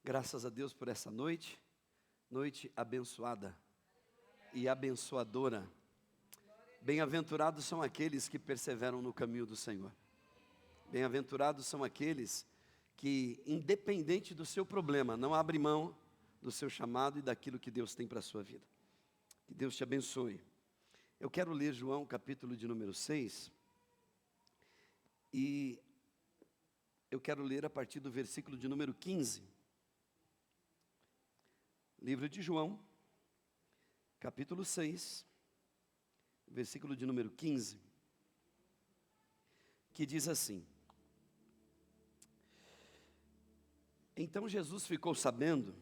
Graças a Deus por essa noite, noite abençoada e abençoadora. Bem-aventurados são aqueles que perseveram no caminho do Senhor. Bem-aventurados são aqueles que, independente do seu problema, não abrem mão do seu chamado e daquilo que Deus tem para a sua vida. Que Deus te abençoe. Eu quero ler João, capítulo de número 6, e eu quero ler a partir do versículo de número 15. Livro de João, capítulo 6, versículo de número 15, que diz assim: Então Jesus ficou sabendo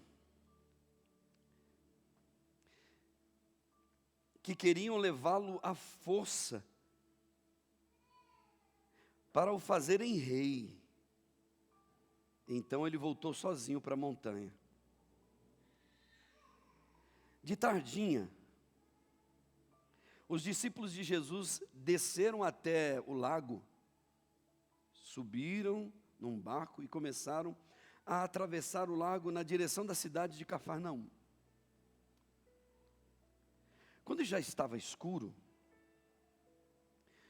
que queriam levá-lo à força para o fazerem rei. Então ele voltou sozinho para a montanha. De tardinha, os discípulos de Jesus desceram até o lago, subiram num barco e começaram a atravessar o lago na direção da cidade de Cafarnaum. Quando já estava escuro,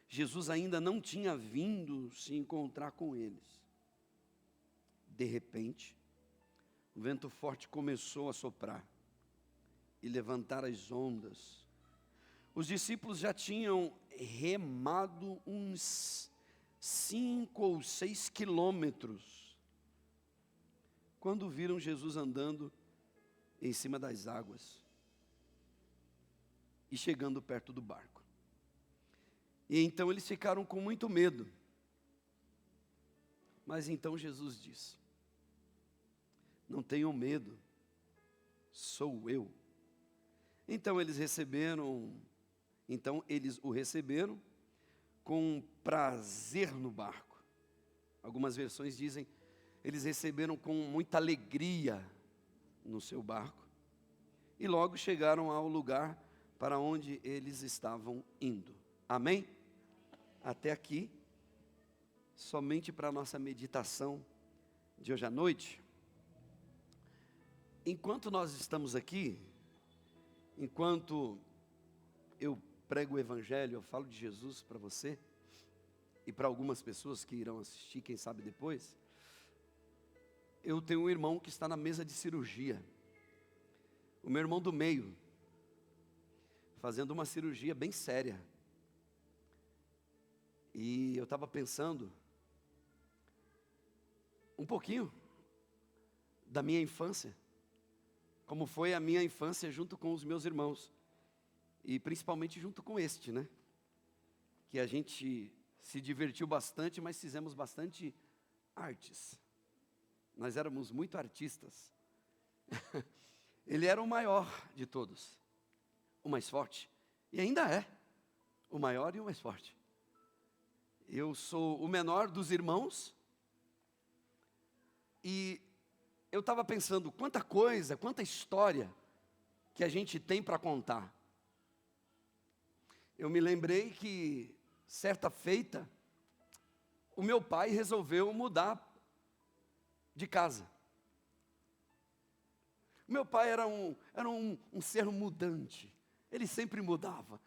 Jesus ainda não tinha vindo se encontrar com eles. De repente, o vento forte começou a soprar e levantar as ondas. Os discípulos já tinham remado uns 5 ou 6 quilômetros, quando viram Jesus andando em cima das águas e chegando perto do barco. E então eles ficaram com muito medo. Mas então Jesus disse: Não tenham medo, sou eu. Então eles o receberam com prazer no barco. Algumas versões dizem, eles receberam com muita alegria no seu barco. E logo chegaram ao lugar para onde eles estavam indo. Amém? Até aqui, somente para a nossa meditação de hoje à noite. Enquanto nós estamos aqui, enquanto eu prego o Evangelho, eu falo de Jesus para você e para algumas pessoas que irão assistir, quem sabe depois, eu tenho um irmão que está na mesa de cirurgia, o meu irmão do meio, fazendo uma cirurgia bem séria. E eu estava pensando um pouquinho da minha infância, como foi a minha infância junto com os meus irmãos, e principalmente junto com este, né? Que a gente se divertiu bastante, mas fizemos bastante artes. Nós éramos muito artistas. Ele era o maior de todos, o mais forte, e ainda é o maior e o mais forte. Eu sou o menor dos irmãos, e eu estava pensando quanta coisa, quanta história que a gente tem para contar. Eu me lembrei que, certa feita, o meu pai resolveu mudar de casa. O meu pai era um ser mudante. Ele sempre mudava.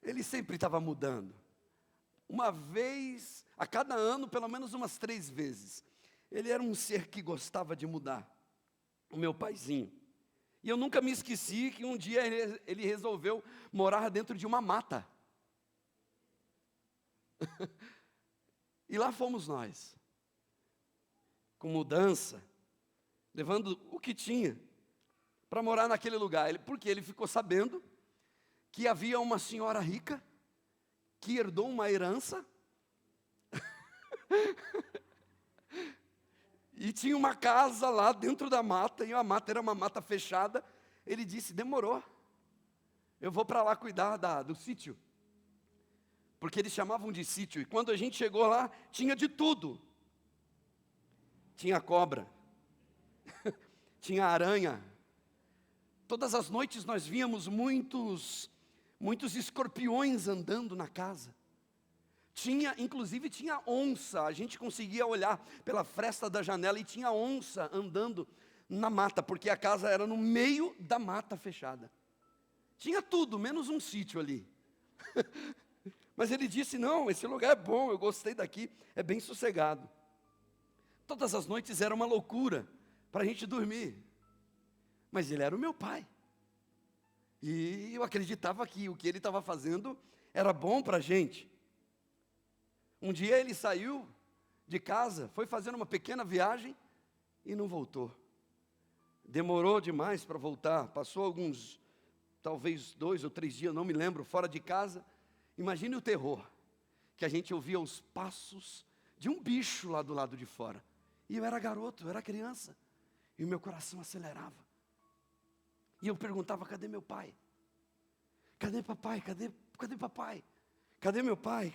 Ele sempre estava mudando. Uma vez, a cada ano, pelo menos umas 3 vezes. Ele era um ser que gostava de mudar. O meu paizinho. E eu nunca me esqueci que um dia ele resolveu morar dentro de uma mata. E lá fomos nós, com mudança, levando o que tinha para morar naquele lugar. Porque ele ficou sabendo que havia uma senhora rica que herdou uma herança e tinha uma casa lá dentro da mata, e a mata era uma mata fechada. Ele disse, demorou, eu vou para lá cuidar do sítio. Porque eles chamavam de sítio, e quando a gente chegou lá, tinha de tudo. Tinha cobra, tinha aranha. Todas as noites nós víamos muitos escorpiões andando na casa. Inclusive tinha onça. A gente conseguia olhar pela fresta da janela e tinha onça andando na mata, porque a casa era no meio da mata fechada. Tinha tudo, menos um sítio ali. Mas ele disse, não, esse lugar é bom, eu gostei daqui, é bem sossegado. Todas as noites era uma loucura para a gente dormir. Mas ele era o meu pai. E eu acreditava que o que ele estava fazendo era bom para a gente. Um dia ele saiu de casa, foi fazer uma pequena viagem e não voltou. Demorou demais para voltar, passou alguns, talvez 2 ou 3 dias, não me lembro, fora de casa. Imagine o terror, que a gente ouvia os passos de um bicho lá do lado de fora. E eu era garoto, eu era criança, e o meu coração acelerava. E eu perguntava, cadê meu pai? Cadê papai? Cadê papai? Cadê meu pai?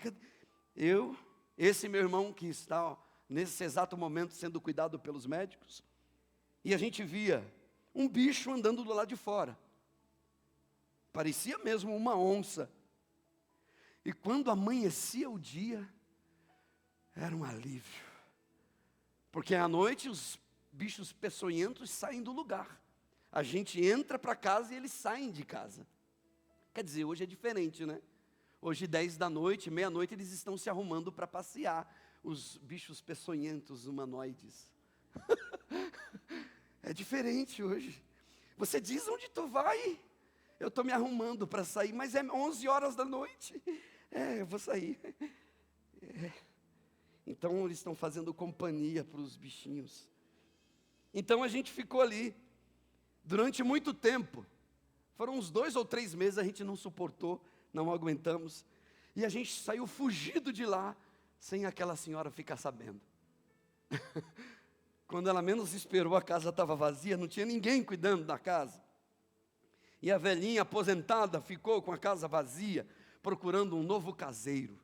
Esse meu irmão que está nesse exato momento sendo cuidado pelos médicos, e a gente via um bicho andando do lado de fora. Parecia mesmo uma onça. E quando amanhecia o dia, era um alívio. Porque à noite os bichos peçonhentos saem do lugar. A gente entra para casa e eles saem de casa. Quer dizer, hoje é diferente, né? Hoje 10 da noite, meia-noite, eles estão se arrumando para passear. Os bichos peçonhentos humanoides. É diferente hoje. Você diz onde tu vai? Eu estou me arrumando para sair, mas é 11 horas da noite. Eu vou sair. Então eles estão fazendo companhia para os bichinhos. Então a gente ficou ali durante muito tempo. Foram uns 2 ou 3 meses, a gente não suportou, não aguentamos. E a gente saiu fugido de lá, sem aquela senhora ficar sabendo. Quando ela menos esperou, a casa estava vazia, não tinha ninguém cuidando da casa. E a velhinha aposentada ficou com a casa vazia, procurando um novo caseiro.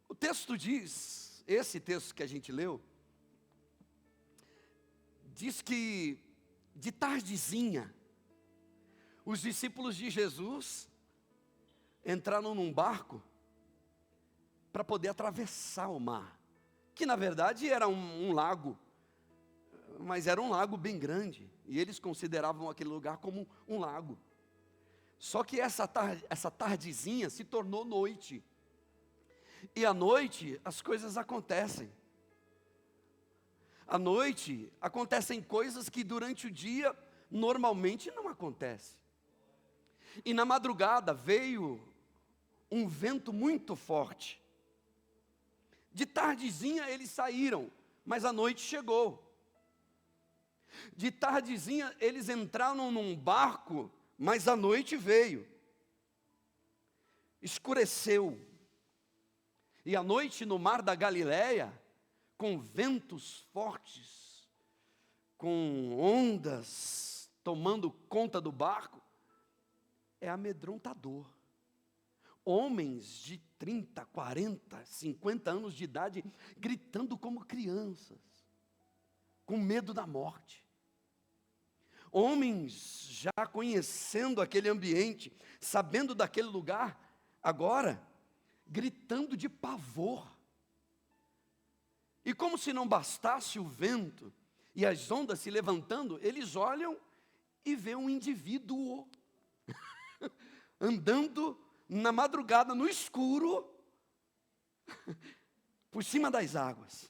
O texto diz, esse texto que a gente leu, diz que de tardezinha, os discípulos de Jesus entraram num barco para poder atravessar o mar, que na verdade era um lago, mas era um lago bem grande, e eles consideravam aquele lugar como um lago. Só que essa tardezinha se tornou noite, e à noite as coisas acontecem. À noite acontecem coisas que durante o dia normalmente não acontecem. E na madrugada veio um vento muito forte. De tardezinha eles saíram, mas a noite chegou. De tardezinha eles entraram num barco, mas a noite veio. Escureceu. E à noite no mar da Galileia, com ventos fortes, com ondas tomando conta do barco, é amedrontador. Homens de 30, 40, 50 anos de idade, gritando como crianças, com medo da morte. Homens já conhecendo aquele ambiente, sabendo daquele lugar, agora, gritando de pavor. E como se não bastasse o vento e as ondas se levantando, eles olham e vê um indivíduo andando na madrugada, no escuro, por cima das águas.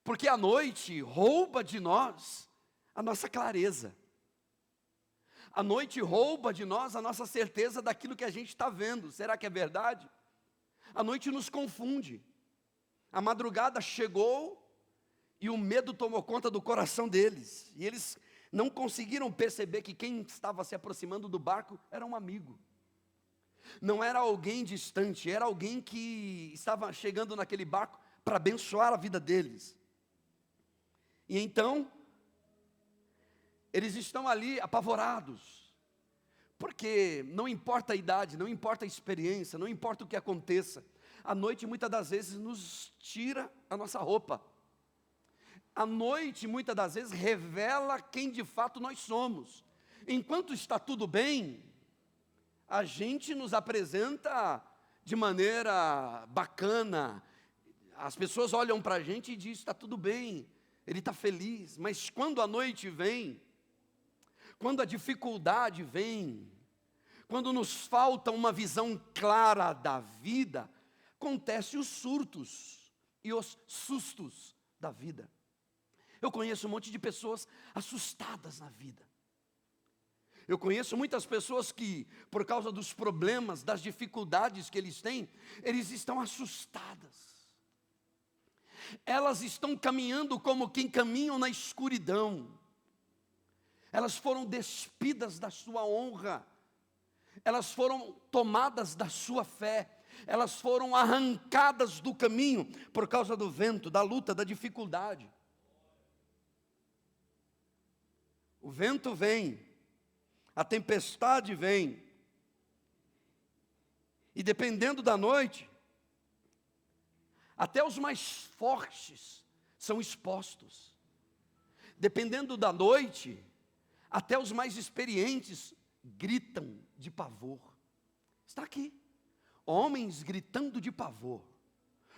Porque a noite rouba de nós a nossa clareza. A noite rouba de nós a nossa certeza daquilo que a gente está vendo. Será que é verdade? A noite nos confunde. A madrugada chegou e o medo tomou conta do coração deles. E eles não conseguiram perceber que quem estava se aproximando do barco era um amigo. Não era alguém distante, era alguém que estava chegando naquele barco para abençoar a vida deles. E então, eles estão ali apavorados. Porque não importa a idade, não importa a experiência, não importa o que aconteça. A noite muitas das vezes nos tira a nossa roupa. A noite muitas das vezes revela quem de fato nós somos. Enquanto está tudo bem, a gente nos apresenta de maneira bacana, as pessoas olham para a gente e dizem, está tudo bem, ele está feliz, mas quando a noite vem, quando a dificuldade vem, quando nos falta uma visão clara da vida, acontecem os surtos e os sustos da vida. Eu conheço um monte de pessoas assustadas na vida. Eu conheço muitas pessoas que, por causa dos problemas, das dificuldades que eles têm, eles estão assustadas. Elas estão caminhando como quem caminham na escuridão. Elas foram despidas da sua honra. Elas foram tomadas da sua fé. Elas foram arrancadas do caminho por causa do vento, da luta, da dificuldade. O vento vem, a tempestade vem, e dependendo da noite, até os mais fortes são expostos. Dependendo da noite, até os mais experientes gritam de pavor. Está aqui, homens gritando de pavor.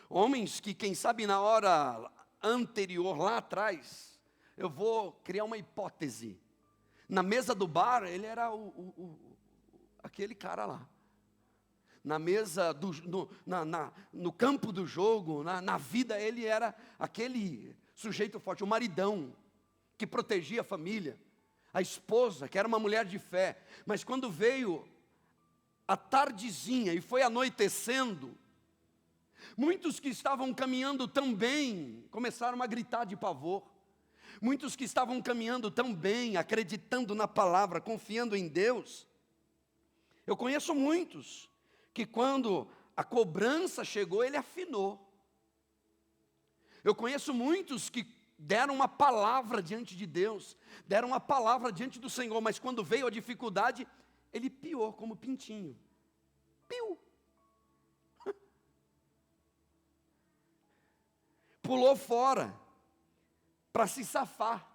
Homens que, quem sabe, na hora anterior, lá atrás, eu vou criar uma hipótese. Na mesa do bar, ele era aquele cara lá. Na mesa, no campo do jogo, na vida, ele era aquele sujeito forte, o maridão, que protegia a família. A esposa, que era uma mulher de fé. Mas quando veio a tardezinha e foi anoitecendo, muitos que estavam caminhando tão bem, começaram a gritar de pavor. Muitos que estavam caminhando tão bem, acreditando na palavra, confiando em Deus. Eu conheço muitos que quando a cobrança chegou, ele afinou. Eu conheço muitos que deram uma palavra diante de Deus, deram uma palavra diante do Senhor, mas quando veio a dificuldade, ele piou como pintinho. Piu. Pulou fora para se safar.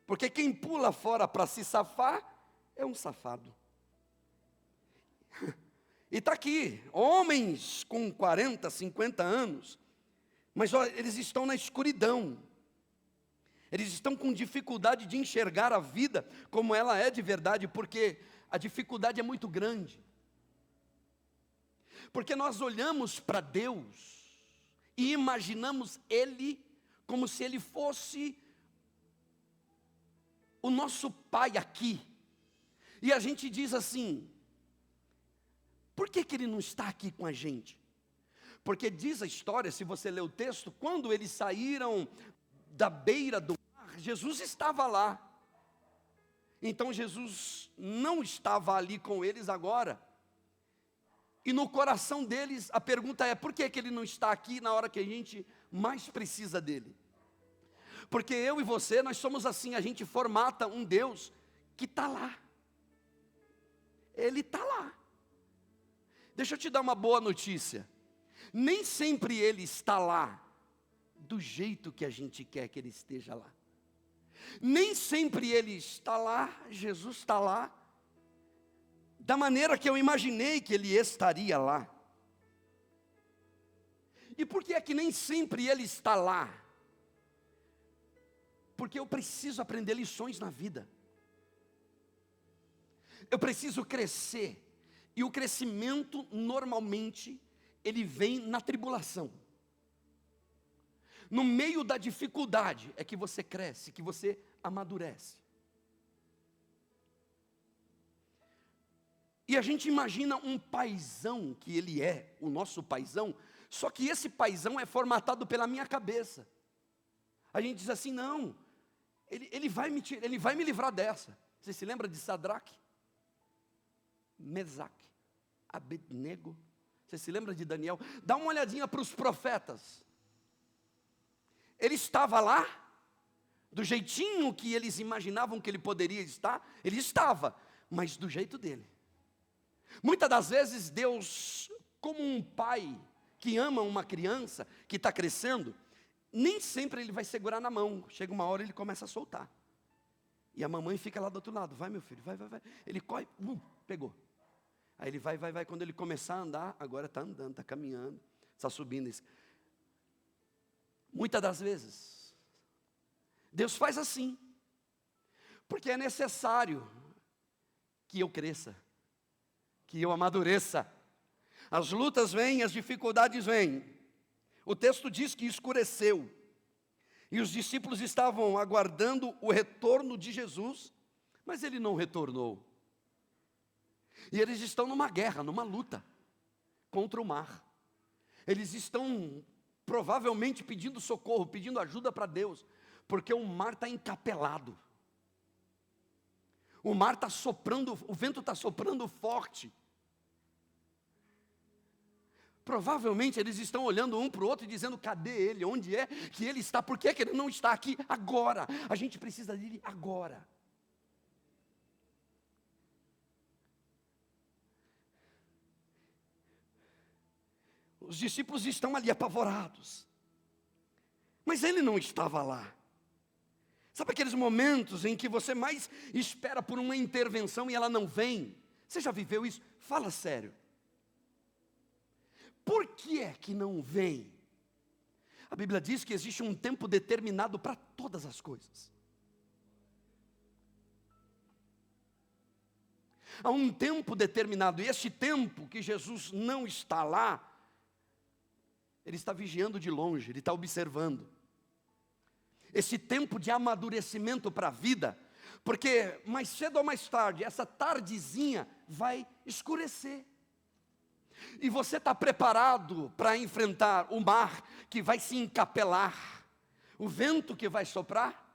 Porque quem pula fora para se safar é um safado. E está aqui, homens com 40, 50 anos, mas olha, eles estão na escuridão. Eles estão com dificuldade de enxergar a vida como ela é de verdade, porque a dificuldade é muito grande. Porque nós olhamos para Deus e imaginamos Ele como se Ele fosse o nosso Pai aqui. E a gente diz assim, por que Ele não está aqui com a gente? Porque diz a história, se você ler o texto, quando eles saíram da beira do mar, Jesus estava lá. Então Jesus não estava ali com eles agora. E no coração deles, a pergunta é, por que Ele não está aqui na hora que a gente mais precisa dEle? Porque eu e você, nós somos assim, a gente formata um Deus que está lá. Ele está lá. Deixa eu te dar uma boa notícia. Nem sempre Ele está lá do jeito que a gente quer que Ele esteja lá. Nem sempre Ele está lá, Jesus está lá, da maneira que eu imaginei que Ele estaria lá. E por que é que nem sempre Ele está lá? Porque eu preciso aprender lições na vida. Eu preciso crescer. E o crescimento, normalmente, ele vem na tribulação. No meio da dificuldade é que você cresce, que você amadurece. E a gente imagina um paizão que ele é, o nosso paizão, só que esse paizão é formatado pela minha cabeça. A gente diz assim, não, ele vai me livrar dessa. Você se lembra de Sadraque, Mesaque, Abednego? Você se lembra de Daniel? Dá uma olhadinha para os profetas. Ele estava lá, do jeitinho que eles imaginavam que ele poderia estar, ele estava, mas do jeito dele. Muitas das vezes Deus, como um pai que ama uma criança que está crescendo, nem sempre Ele vai segurar na mão. Chega uma hora Ele começa a soltar. E a mamãe fica lá do outro lado. Vai meu filho, vai. Ele corre, pegou. Aí ele vai, quando ele começar a andar, agora está andando, está caminhando, está subindo. Muitas das vezes, Deus faz assim, porque é necessário que eu cresça, que eu amadureça. As lutas vêm, as dificuldades vêm. O texto diz que escureceu, e os discípulos estavam aguardando o retorno de Jesus, mas ele não retornou. E eles estão numa guerra, numa luta contra o mar. Eles estão provavelmente pedindo socorro, pedindo ajuda para Deus, porque o mar está encapelado. O mar está soprando, o vento está soprando forte. Provavelmente eles estão olhando um para o outro e dizendo: cadê ele? Onde é que ele está? Por que ele não está aqui agora? A gente precisa dele agora. Os discípulos estão ali apavorados, mas ele não estava lá. Sabe aqueles momentos em que você mais espera por uma intervenção e ela não vem? Você já viveu isso? Fala sério. Por que é que não vem? A Bíblia diz que existe um tempo determinado para todas as coisas. Há um tempo determinado, e este tempo que Jesus não está lá, ele está vigiando de longe, ele está observando. Esse tempo de amadurecimento para a vida, porque mais cedo ou mais tarde, essa tardezinha vai escurecer. E você está preparado para enfrentar o mar que vai se encapelar, o vento que vai soprar?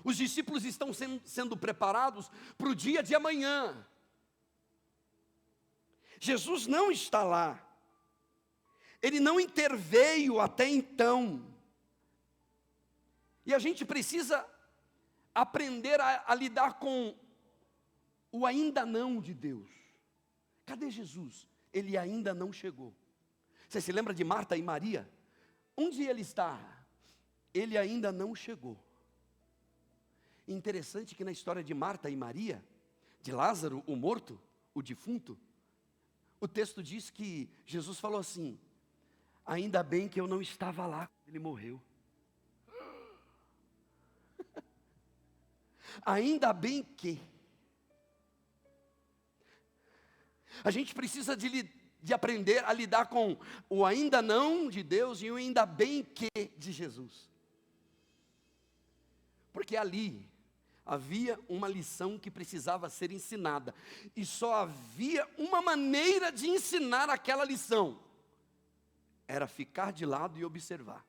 Os discípulos estão sendo preparados para o dia de amanhã. Jesus não está lá. Ele não interveio até então. E a gente precisa aprender a lidar com o ainda não de Deus. Cadê Jesus? Ele ainda não chegou. Você se lembra de Marta e Maria? Onde ele está? Ele ainda não chegou. Interessante que na história de Marta e Maria, de Lázaro, o morto, o defunto, o texto diz que Jesus falou assim: ainda bem que eu não estava lá quando ele morreu. Ainda bem que. A gente precisa de aprender a lidar com o ainda não de Deus e o ainda bem que de Jesus. Porque ali havia uma lição que precisava ser ensinada. E só havia uma maneira de ensinar aquela lição. Era ficar de lado e observar.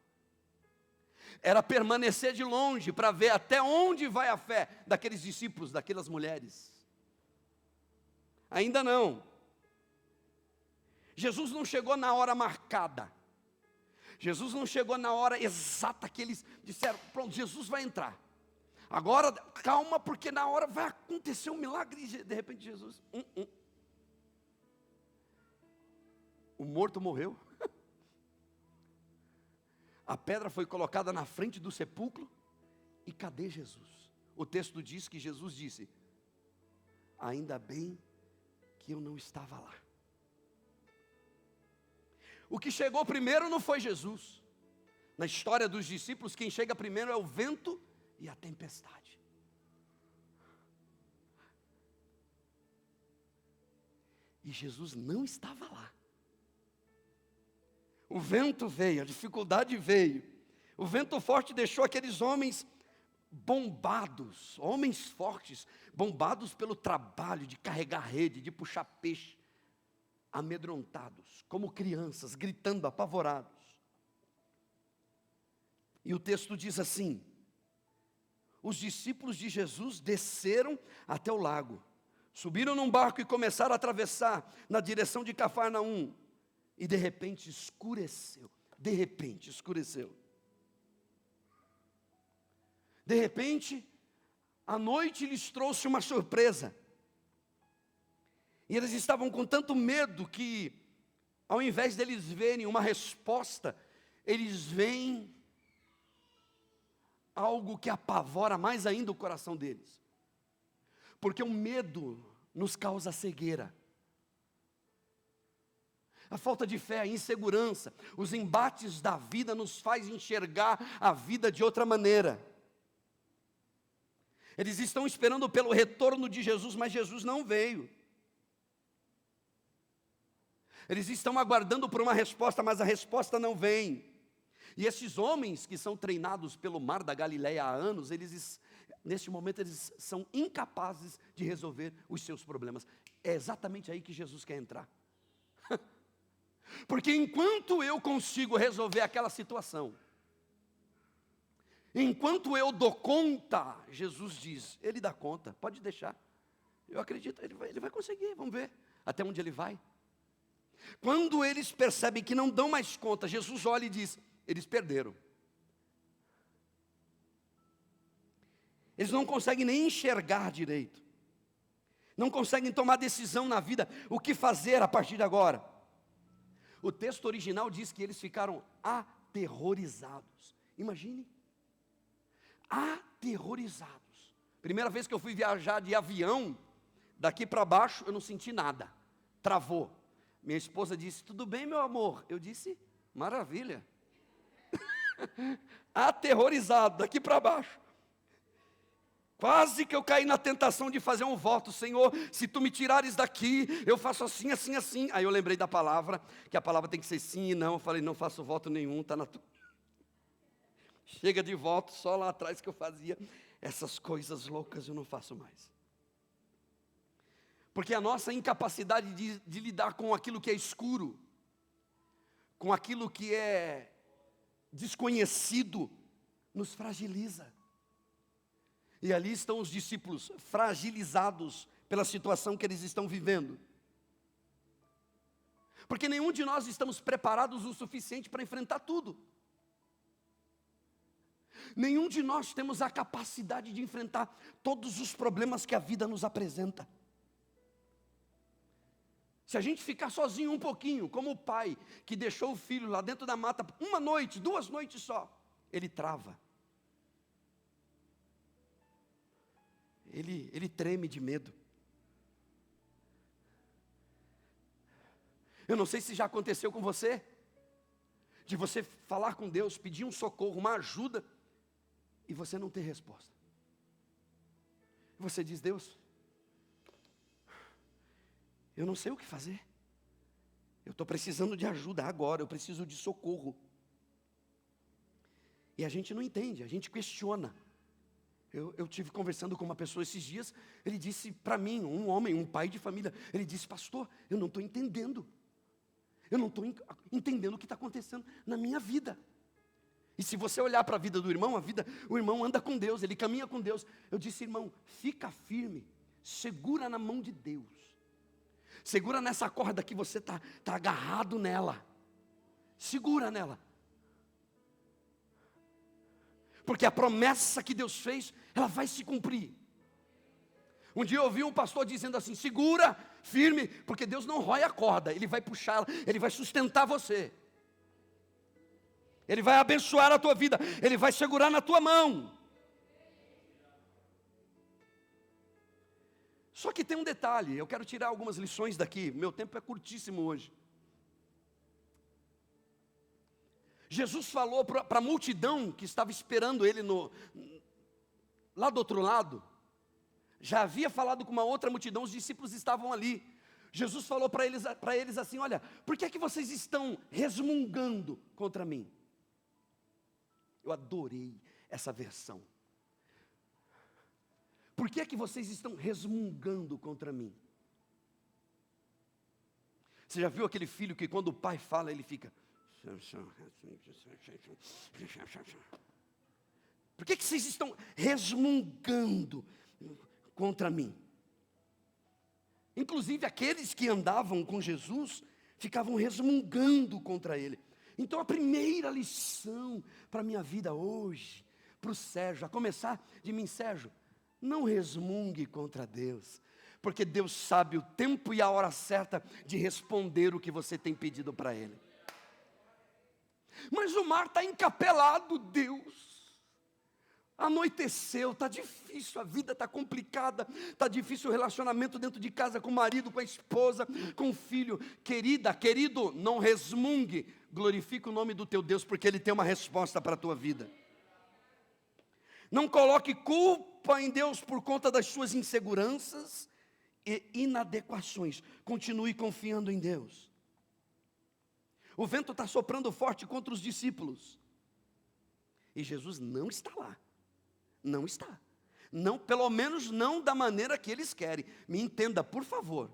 Era permanecer de longe para ver até onde vai a fé daqueles discípulos, daquelas mulheres. Ainda não. Jesus não chegou na hora marcada. Jesus não chegou na hora exata que eles disseram: pronto, Jesus vai entrar. Agora, calma, porque na hora vai acontecer um milagre. E de repente Jesus, o morto morreu. A pedra foi colocada na frente do sepulcro. E cadê Jesus? O texto diz que Jesus disse: ainda bem que eu não estava lá. O que chegou primeiro não foi Jesus. Na história dos discípulos, quem chega primeiro é o vento e a tempestade. E Jesus não estava lá. O vento veio, a dificuldade veio. O vento forte deixou aqueles homens bombados, homens fortes, bombados pelo trabalho de carregar rede, de puxar peixe, amedrontados, como crianças, gritando, apavorados. E o texto diz assim: os discípulos de Jesus desceram até o lago, subiram num barco e começaram a atravessar na direção de Cafarnaum. E de repente escureceu. De repente escureceu. De repente, a noite lhes trouxe uma surpresa. E eles estavam com tanto medo que, ao invés deles verem uma resposta, eles veem algo que apavora mais ainda o coração deles. Porque o medo nos causa cegueira. A falta de fé, a insegurança, os embates da vida nos faz enxergar a vida de outra maneira. Eles estão esperando pelo retorno de Jesus, mas Jesus não veio. Eles estão aguardando por uma resposta, mas a resposta não vem. E esses homens que são treinados pelo mar da Galileia há anos, neste momento eles são incapazes de resolver os seus problemas. É exatamente aí que Jesus quer entrar. Porque enquanto eu consigo resolver aquela situação, enquanto eu dou conta, Jesus diz, Ele dá conta, pode deixar. Eu acredito, ele vai conseguir, vamos ver até onde Ele vai. Quando eles percebem que não dão mais conta, Jesus olha e diz, eles perderam. Eles não conseguem nem enxergar direito. Não conseguem tomar decisão na vida, o que fazer a partir de agora. O texto original diz que eles ficaram aterrorizados. Imagine. Aterrorizados. Primeira vez que eu fui viajar de avião, daqui para baixo eu não senti nada. Travou. Minha esposa disse, tudo bem, meu amor? Eu disse, maravilha. Aterrorizado, daqui para baixo. Quase que eu caí na tentação de fazer um voto, Senhor, se tu me tirares daqui, eu faço assim, assim, assim. Aí eu lembrei da palavra, que a palavra tem que ser sim e não. Eu falei, não faço voto nenhum, está na tua. Chega de voto, só lá atrás que eu fazia. Essas coisas loucas eu não faço mais. Porque a nossa incapacidade de lidar com aquilo que é escuro, com aquilo que é desconhecido, nos fragiliza. E ali estão os discípulos fragilizados pela situação que eles estão vivendo. Porque nenhum de nós estamos preparados o suficiente para enfrentar tudo. Nenhum de nós temos a capacidade de enfrentar todos os problemas que a vida nos apresenta. Se a gente ficar sozinho um pouquinho, como o pai que deixou o filho lá dentro da mata, uma noite, 2 noites só, ele trava. Ele treme de medo. Eu não sei se já aconteceu com você, de você falar com Deus, pedir um socorro, uma ajuda, e você não ter resposta. Você diz, Deus, eu não sei o que fazer. Eu estou precisando de ajuda agora, eu preciso de socorro. E a gente não entende, a gente questiona. Eu tive conversando com uma pessoa esses dias, ele disse para mim, um homem, um pai de família, ele disse, pastor, eu não estou entendendo. Eu não estou entendendo o que está acontecendo na minha vida. E se você olhar para a vida do irmão, o irmão anda com Deus, ele caminha com Deus. Eu disse, irmão, fica firme, segura na mão de Deus. Segura nessa corda que você está agarrado nela. Segura nela. Porque a promessa que Deus fez, ela vai se cumprir. Um dia eu ouvi um pastor dizendo assim, segura firme, porque Deus não rói a corda, Ele vai puxá-la, Ele vai sustentar você. Ele vai abençoar a tua vida, Ele vai segurar na tua mão. Só que tem um detalhe, eu quero tirar algumas lições daqui, meu tempo é curtíssimo hoje. Jesus falou para a multidão que estava esperando Ele lá do outro lado. Já havia falado com uma outra multidão, os discípulos estavam ali. Jesus falou para eles assim, olha, por que é que vocês estão resmungando contra mim? Eu adorei essa versão. Por que é que vocês estão resmungando contra mim? Você já viu aquele filho que quando o pai fala, ele fica... Por que vocês estão resmungando contra mim? Inclusive aqueles que andavam com Jesus ficavam resmungando contra ele. Então a primeira lição para a minha vida hoje, para o Sérgio, a começar de mim, Sérgio, não resmungue contra Deus, porque Deus sabe o tempo e a hora certa de responder o que você tem pedido para Ele. Mas o mar está encapelado, Deus. Anoiteceu, está difícil, a vida está complicada, está difícil o relacionamento dentro de casa, com o marido, com a esposa, com o filho. Querida, querido, não resmungue, glorifique o nome do teu Deus, porque Ele tem uma resposta para a tua vida. Não coloque culpa em Deus por conta das suas inseguranças e inadequações. Continue confiando em Deus. O vento está soprando forte contra os discípulos. E Jesus não está lá. Não está. Não, pelo menos não da maneira que eles querem. Me entenda, por favor.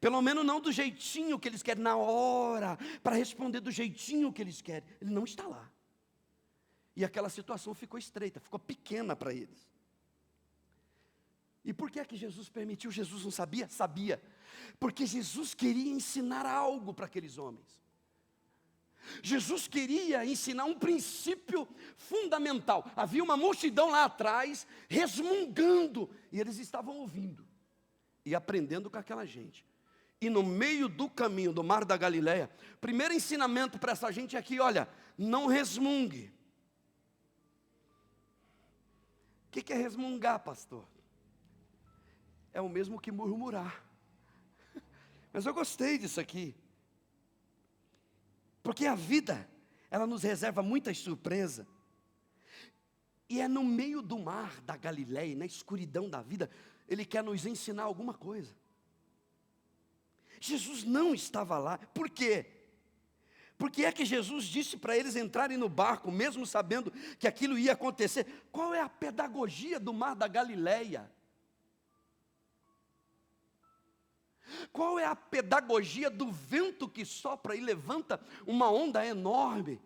Pelo menos não do jeitinho que eles querem, na hora, para responder do jeitinho que eles querem. Ele não está lá. E aquela situação ficou estreita, ficou pequena para eles. E por que é que Jesus permitiu? Jesus não sabia? Sabia. Porque Jesus queria ensinar algo para aqueles homens. Jesus queria ensinar um princípio fundamental. Havia uma multidão lá atrás, resmungando, e eles estavam ouvindo e aprendendo com aquela gente. E no meio do caminho do Mar da Galileia, primeiro ensinamento para essa gente é que, olha, não resmungue. O que é resmungar, pastor? É o mesmo que murmurar. Mas eu gostei disso aqui. Porque a vida, ela nos reserva muitas surpresas. E é no meio do mar da Galileia, na escuridão da vida, Ele quer nos ensinar alguma coisa. Jesus não estava lá. Por quê? Porque é que Jesus disse para eles entrarem no barco, mesmo sabendo que aquilo ia acontecer. Qual é a pedagogia do mar da Galileia? Qual é a pedagogia do vento que sopra e levanta uma onda enorme?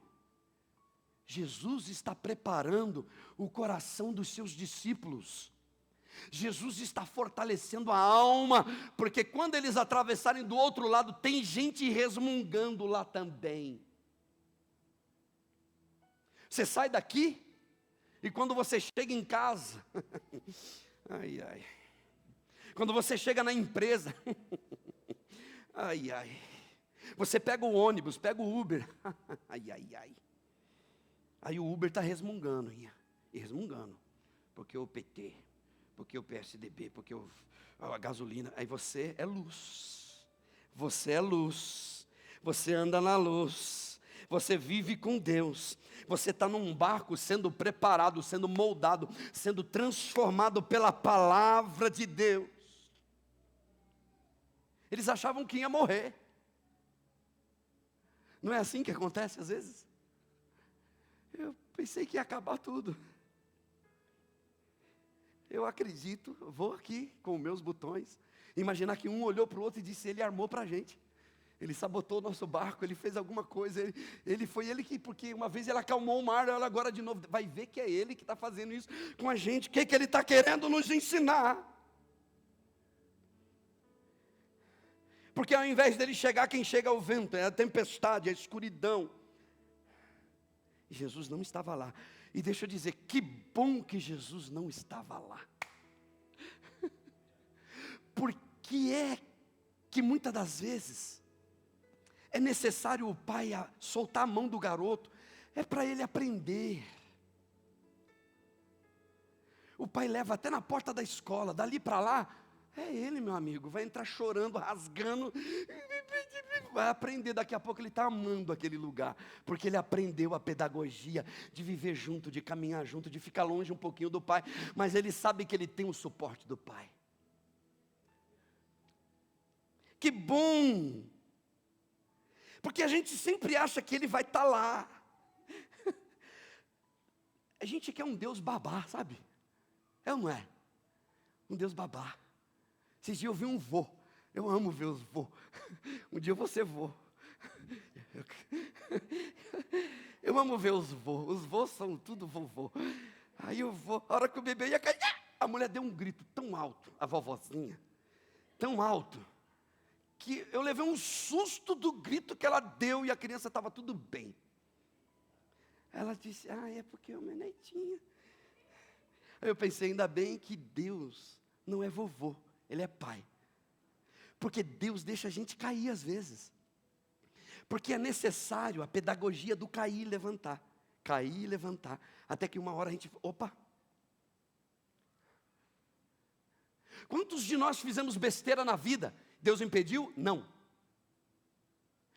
Jesus está preparando o coração dos seus discípulos. Jesus está fortalecendo a alma, porque quando eles atravessarem do outro lado, tem gente resmungando lá também. Você sai daqui, e quando você chega em casa, ai, ai. Quando você chega na empresa, ai, ai. Você pega o ônibus, pega o Uber, ai, ai, ai. Aí o Uber está resmungando, e resmungando, porque o PT, porque o PSDB, porque a gasolina. Aí você é luz, você é luz, você anda na luz, você vive com Deus. Você está num barco sendo preparado, sendo moldado, sendo transformado pela palavra de Deus. Eles achavam que ia morrer. Não é assim que acontece às vezes? Eu pensei que ia acabar tudo. Eu acredito, vou aqui com meus botões, imaginar que um olhou para o outro e disse, ele armou para a gente. Ele sabotou o nosso barco, ele fez alguma coisa, foi ele que, porque uma vez ele acalmou o mar, agora de novo, vai ver que é ele que está fazendo isso com a gente. O que ele está querendo nos ensinar? Porque ao invés dele chegar, quem chega é o vento, é a tempestade, a escuridão. E Jesus não estava lá. E deixa eu dizer, que bom que Jesus não estava lá. Porque é que muitas das vezes é necessário o pai soltar a mão do garoto, é para ele aprender. O pai leva até na porta da escola, dali para lá, é ele, meu amigo, vai entrar chorando, rasgando, vai aprender, daqui a pouco ele está amando aquele lugar, porque ele aprendeu a pedagogia de viver junto, de caminhar junto, de ficar longe um pouquinho do pai, mas ele sabe que ele tem o suporte do pai. Que bom! Porque a gente sempre acha que ele vai estar lá. A gente quer um Deus babá, sabe? É ou não é? Um Deus babá. Esses dias eu vi um vô. Eu amo ver os vô. Um dia eu vou ser vô. Eu amo ver os vô. Os vô são tudo vovô. Aí o vô, a hora que o bebê ia cair, a mulher deu um grito tão alto, a vovozinha, tão alto, que eu levei um susto do grito que ela deu e a criança estava tudo bem. Ela disse, é porque é o meu netinho. Aí eu pensei, ainda bem que Deus não é vovô, Ele é pai. Porque Deus deixa a gente cair às vezes. Porque é necessário a pedagogia do cair e levantar. Cair e levantar. Até que uma hora a gente, opa, Quantos de nós fizemos besteira na vida? Deus impediu? Não.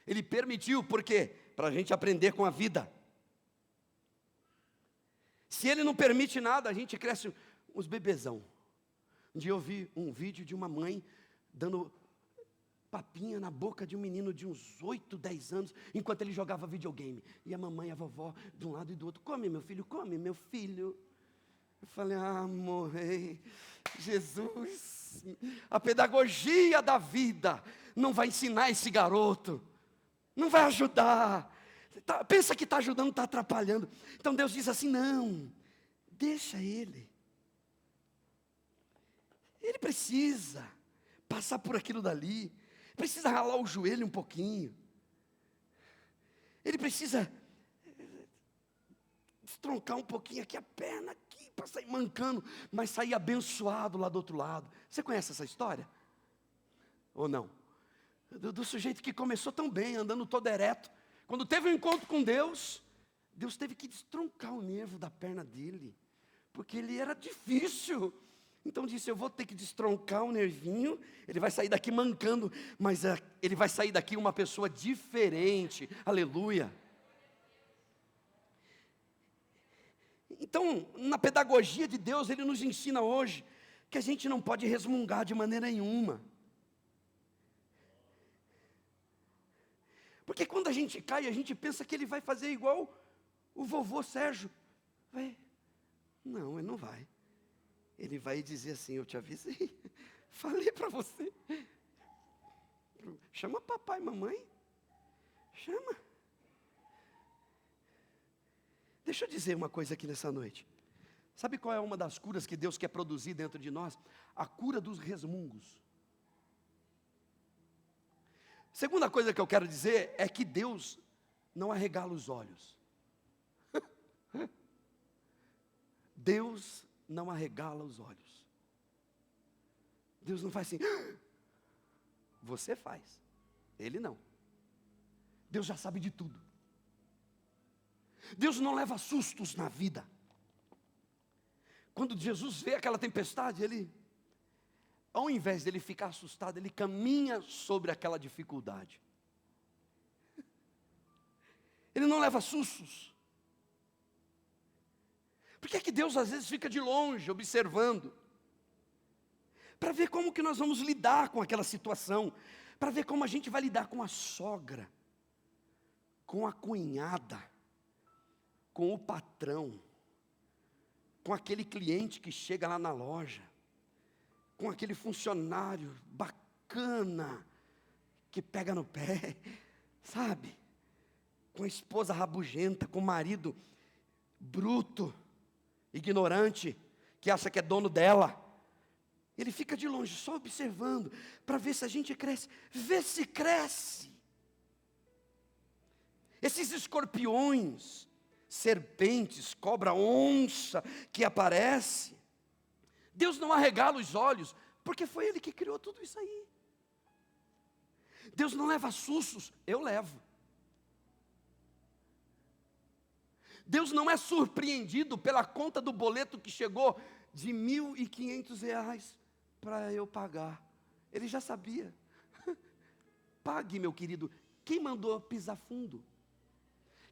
Ele permitiu, por quê? Para a gente aprender com a vida. Se Ele não permite nada, a gente cresce uns bebezão. Um dia eu vi um vídeo de uma mãe dando papinha na boca de um menino de uns 8, 10 anos, enquanto ele jogava videogame. E a mamãe e a vovó, de um lado e do outro, come meu filho, come meu filho. Eu falei, morrei, Jesus, a pedagogia da vida não vai ensinar esse garoto, não vai ajudar. Pensa que está ajudando, está atrapalhando. Então Deus diz assim, não, deixa ele. Ele precisa passar por aquilo dali, precisa ralar o joelho um pouquinho, ele precisa destroncar um pouquinho aqui a perna, aqui, para sair mancando, mas sair abençoado lá do outro lado. Você conhece essa história? Ou não? Do sujeito que começou tão bem, andando todo ereto, quando teve um encontro com Deus, Deus teve que destroncar o nervo da perna dele, porque ele era difícil. Então disse, eu vou ter que destroncar o nervinho, ele vai sair daqui mancando, mas ele vai sair daqui uma pessoa diferente, aleluia. Então, na pedagogia de Deus, Ele nos ensina hoje, que a gente não pode resmungar de maneira nenhuma. Porque quando a gente cai, a gente pensa que ele vai fazer igual o vovô Sérgio. Não, ele não vai. Ele vai dizer assim, eu te avisei, falei para você. Chama papai e mamãe, chama. Deixa eu dizer uma coisa aqui nessa noite. Sabe qual é uma das curas que Deus quer produzir dentro de nós? A cura dos resmungos. Segunda coisa que eu quero dizer é que Deus não arregala os olhos. Deus não arregala os olhos. Deus não faz assim. Você faz. Ele não. Deus já sabe de tudo. Deus não leva sustos na vida. Quando Jesus vê aquela tempestade, ele, ao invés dele ficar assustado, ele caminha sobre aquela dificuldade. Ele não leva sustos. Por que é que Deus às vezes fica de longe, observando? Para ver como que nós vamos lidar com aquela situação. Para ver como a gente vai lidar com a sogra, com a cunhada, com o patrão, com aquele cliente que chega lá na loja, com aquele funcionário bacana, que pega no pé, sabe? Com a esposa rabugenta, com o marido bruto, ignorante, que acha que é dono dela. Ele fica de longe, só observando, para ver se a gente cresce. Vê se cresce. Esses escorpiões, serpentes, cobra, onça, que aparece, Deus não arregala os olhos, porque foi Ele que criou tudo isso aí. Deus não leva sustos, eu levo. Deus não é surpreendido pela conta do boleto que chegou de R$1.500 para eu pagar. Ele já sabia. Pague, meu querido. Quem mandou pisar fundo?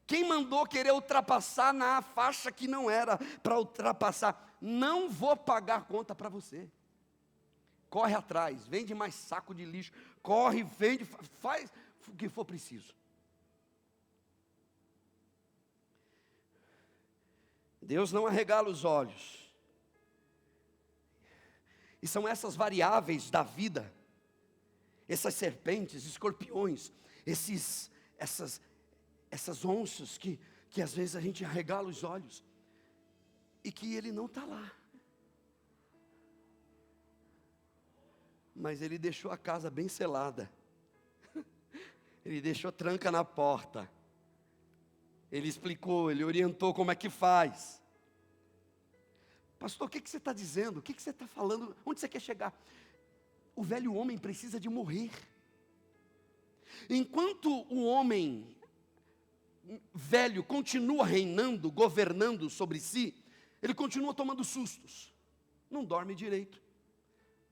Quem mandou querer ultrapassar na faixa que não era para ultrapassar? Não vou pagar a conta para você. Corre atrás, vende mais saco de lixo. Corre, vende, faz o que for preciso. Deus não arregala os olhos. E são essas variáveis da vida, essas serpentes, escorpiões, essas onças que às vezes a gente arregala os olhos e que Ele não está lá. Mas Ele deixou a casa bem selada. Ele deixou tranca na porta. Ele explicou, Ele orientou como é que faz. Pastor, o que você está dizendo? O que você está falando? Onde você quer chegar? O velho homem precisa de morrer. Enquanto o homem velho continua reinando, governando sobre si, ele continua tomando sustos. Não dorme direito.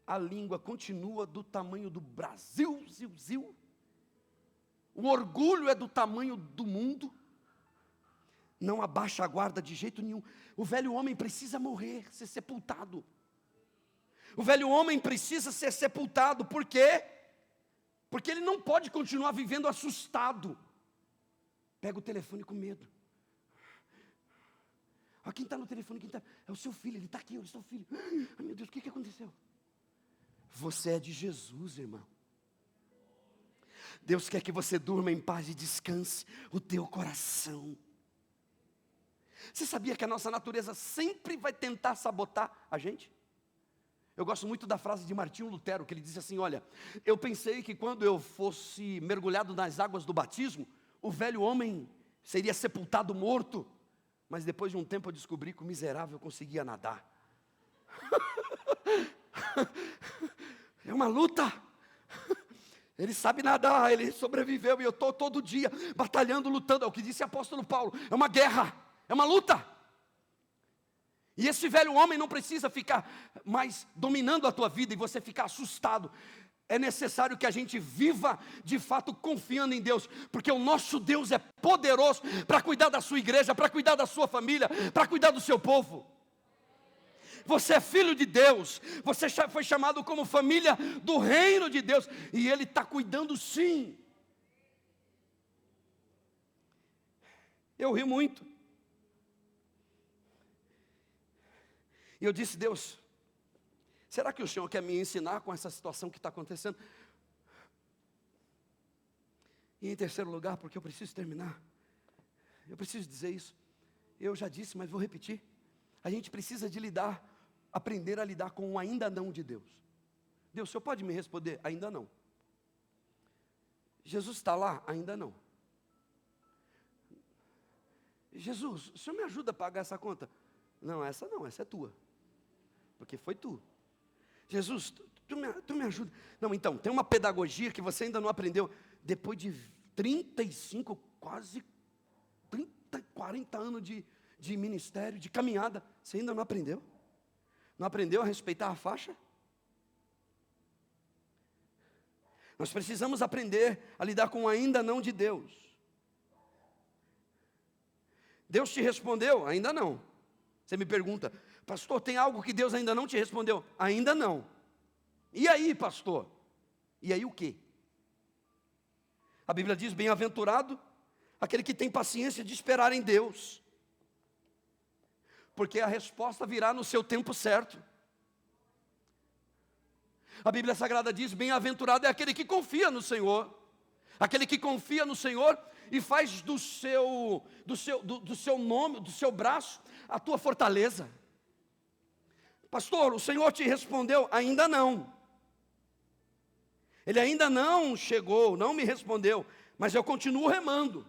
a língua continua do tamanho do Brasil, zil. O orgulho é do tamanho do mundo. Não abaixa a guarda de jeito nenhum. O velho homem precisa morrer, ser sepultado. O velho homem precisa ser sepultado. Por quê? Porque ele não pode continuar vivendo assustado. Pega o telefone com medo. Olha quem está no telefone, é o seu filho, ele está aqui, olha o seu filho. Ai meu Deus, o que aconteceu? Você é de Jesus, irmão. Deus quer que você durma em paz e descanse o teu coração. Você sabia que a nossa natureza sempre vai tentar sabotar a gente? Eu gosto muito da frase de Martinho Lutero, que ele diz assim, olha, eu pensei que quando eu fosse mergulhado nas águas do batismo, o velho homem seria sepultado morto, mas depois de um tempo eu descobri que o miserável conseguia nadar. É uma luta. Ele sabe nadar, ele sobreviveu, e eu estou todo dia batalhando, lutando, é o que disse o apóstolo Paulo, é uma guerra, é uma luta. E esse velho homem não precisa ficar mais dominando a tua vida e você ficar assustado. É necessário que a gente viva de fato confiando em Deus, porque o nosso Deus é poderoso para cuidar da sua igreja, para cuidar da sua família, para cuidar do seu povo. Você é filho de Deus, você foi chamado como família do reino de Deus, e Ele está cuidando sim. Eu ri muito. E eu disse, Deus, será que o Senhor quer me ensinar com essa situação que está acontecendo? E em terceiro lugar, porque eu preciso terminar, eu preciso dizer isso. Eu já disse, mas vou repetir. A gente precisa de aprender a lidar com o ainda não de Deus. Deus, o Senhor pode me responder? Ainda não. Jesus está lá? Ainda não. Jesus, o Senhor me ajuda a pagar essa conta? Não, essa é tua. Porque foi tu. Jesus, tu me ajuda. Não, então, tem uma pedagogia que você ainda não aprendeu. Depois de 35, quase 30, 40 anos de ministério, de caminhada, você ainda não aprendeu? Não aprendeu a respeitar a faixa? Nós precisamos aprender a lidar com o ainda não de Deus. Deus te respondeu? Ainda não. Você me pergunta, pastor, tem algo que Deus ainda não te respondeu? Ainda não. E aí, pastor? E aí o quê? A Bíblia diz, bem-aventurado aquele que tem paciência de esperar em Deus, porque a resposta virá no seu tempo certo. A Bíblia Sagrada diz, bem-aventurado é aquele que confia no Senhor, aquele que confia no Senhor e faz do seu nome, do seu braço, a tua fortaleza. Pastor, o Senhor te respondeu? Ainda não. Ele ainda não chegou, não me respondeu, mas eu continuo remando.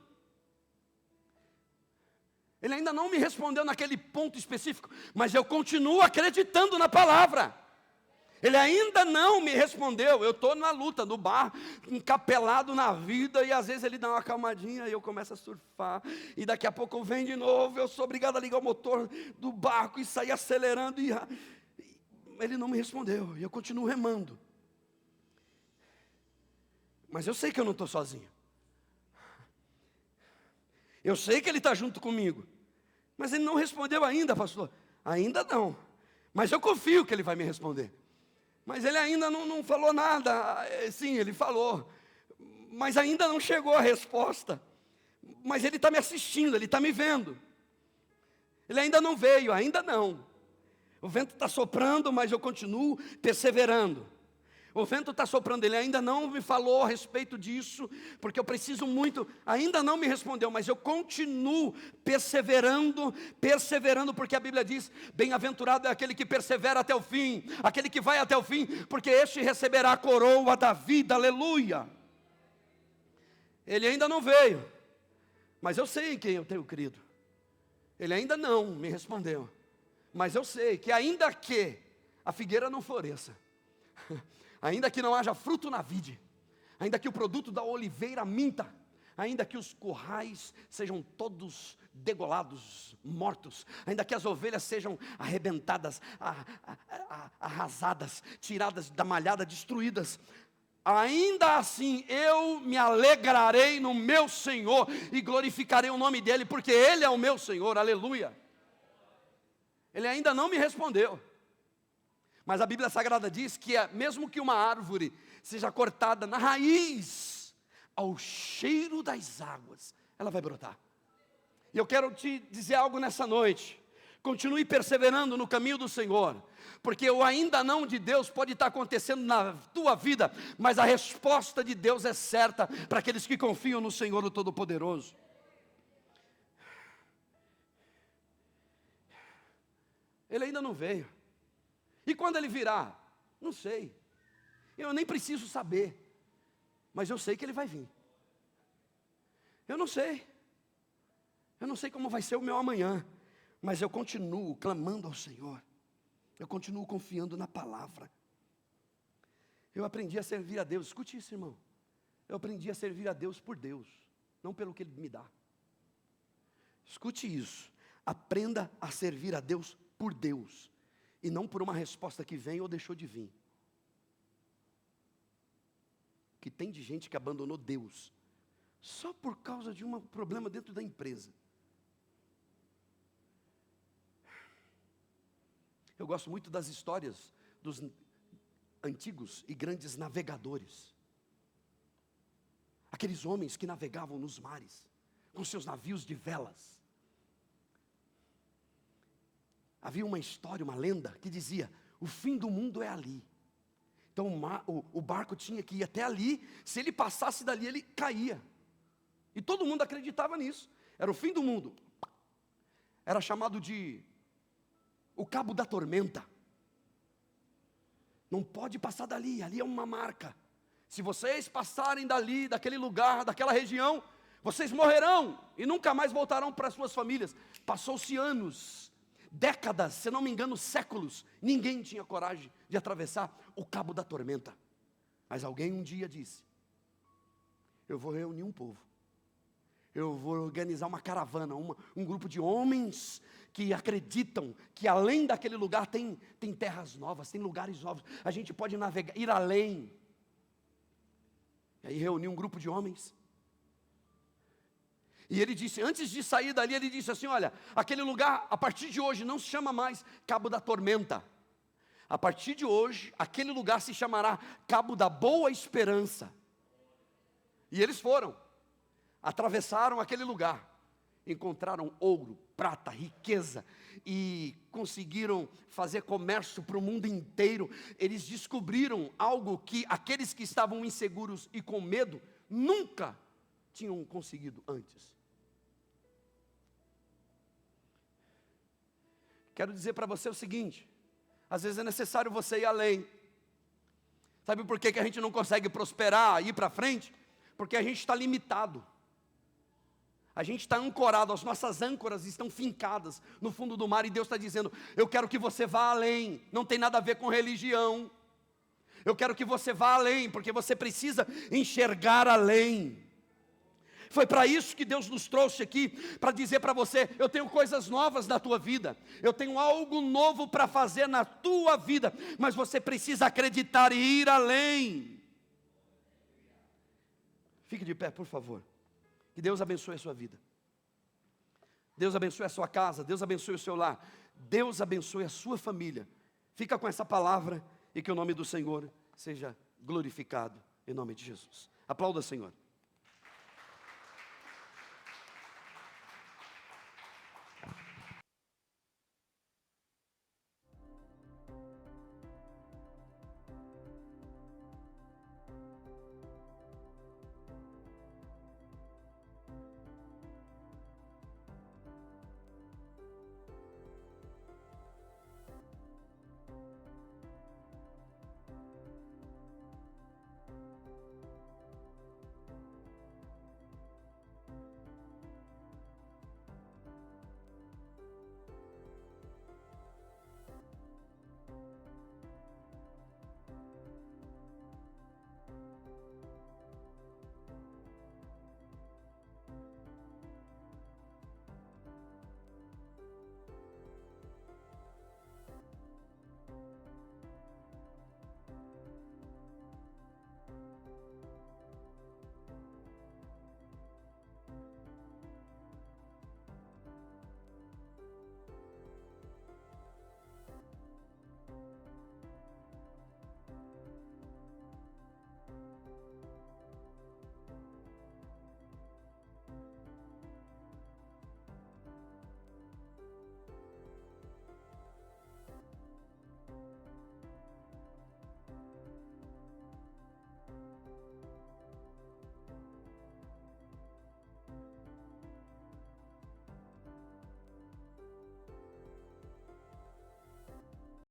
Ele ainda não me respondeu naquele ponto específico, mas eu continuo acreditando na palavra. Ele ainda não me respondeu, eu estou na luta, no bar, encapelado na vida, e às vezes ele dá uma acalmadinha, e eu começo a surfar, e daqui a pouco vem de novo, eu sou obrigado a ligar o motor do barco, e sair acelerando, e ele não me respondeu, e eu continuo remando. Mas eu sei que eu não estou sozinho. Eu sei que ele está junto comigo. Mas ele não respondeu ainda, pastor. Ainda não. Mas eu confio que ele vai me responder. Mas ele ainda não falou nada. Sim, ele falou. Mas ainda não chegou a resposta. Mas ele está me assistindo, ele está me vendo. Ele ainda não veio, ainda não. O vento está soprando, mas eu continuo perseverando. O vento está soprando, ele ainda não me falou a respeito disso, porque eu preciso muito, ainda não me respondeu, mas eu continuo perseverando, porque a Bíblia diz, bem-aventurado é aquele que persevera até o fim, aquele que vai até o fim, porque este receberá a coroa da vida, aleluia. Ele ainda não veio, mas eu sei em quem eu tenho crido. Ele ainda não me respondeu, mas eu sei que ainda que a figueira não floresça, ainda que não haja fruto na vide, ainda que o produto da oliveira minta, ainda que os currais sejam todos degolados, mortos, ainda que as ovelhas sejam arrebentadas, arrasadas, tiradas da malhada, destruídas, ainda assim eu me alegrarei no meu Senhor e glorificarei o nome dEle, porque Ele é o meu Senhor, aleluia. Ele ainda não me respondeu, mas a Bíblia Sagrada diz que mesmo que uma árvore seja cortada na raiz, ao cheiro das águas, ela vai brotar. E eu quero te dizer algo nessa noite: continue perseverando no caminho do Senhor, porque o ainda não de Deus pode estar acontecendo na tua vida, mas a resposta de Deus é certa para aqueles que confiam no Senhor, o Todo-Poderoso. Ele ainda não veio, e quando Ele virá? Não sei, eu nem preciso saber, mas eu sei que Ele vai vir. Eu não sei como vai ser o meu amanhã, mas eu continuo clamando ao Senhor, eu continuo confiando na palavra. Eu aprendi a servir a Deus, escute isso, irmão, eu aprendi a servir a Deus por Deus, não pelo que Ele me dá. Escute isso, aprenda a servir a Deus por Deus, e não por uma resposta que vem ou deixou de vir. Que tem de gente que abandonou Deus, só por causa de um problema dentro da empresa. Eu gosto muito das histórias dos antigos e grandes navegadores. Aqueles homens que navegavam nos mares, com seus navios de velas. Havia uma história, uma lenda, que dizia: o fim do mundo é ali. Então o barco tinha que ir até ali, se ele passasse dali ele caía. E todo mundo acreditava nisso, era o fim do mundo. Era chamado de o cabo da tormenta. Não pode passar dali, ali é uma marca. Se vocês passarem dali, daquele lugar, daquela região, vocês morrerão e nunca mais voltarão para suas famílias. Passou-se anos, décadas, se não me engano séculos, ninguém tinha coragem de atravessar o cabo da tormenta. Mas alguém um dia disse: eu vou reunir um povo, eu vou organizar uma caravana, um grupo de homens que acreditam que além daquele lugar tem terras novas, tem lugares novos, a gente pode navegar, ir além. E aí reuniu um grupo de homens, e ele disse, antes de sair dali, ele disse assim: olha, aquele lugar, a partir de hoje, não se chama mais Cabo da Tormenta. A partir de hoje, aquele lugar se chamará Cabo da Boa Esperança. E eles foram, atravessaram aquele lugar, encontraram ouro, prata, riqueza, e conseguiram fazer comércio para o mundo inteiro. Eles descobriram algo que aqueles que estavam inseguros e com medo, nunca tinham conseguido antes. Quero dizer para você o seguinte: às vezes é necessário você ir além. Sabe por que a gente não consegue prosperar, ir para frente? Porque a gente está limitado. A gente está ancorado, as nossas âncoras estão fincadas no fundo do mar, e Deus está dizendo: eu quero que você vá além, não tem nada a ver com religião. Eu quero que você vá além, porque você precisa enxergar além. Foi para isso que Deus nos trouxe aqui, para dizer para você: eu tenho coisas novas na tua vida, eu tenho algo novo para fazer na tua vida, mas você precisa acreditar e ir além. Fique de pé, por favor. Que Deus abençoe a sua vida, Deus abençoe a sua casa, Deus abençoe o seu lar, Deus abençoe a sua família. Fica com essa palavra, e que o nome do Senhor seja glorificado, em nome de Jesus. Aplauda, Senhor.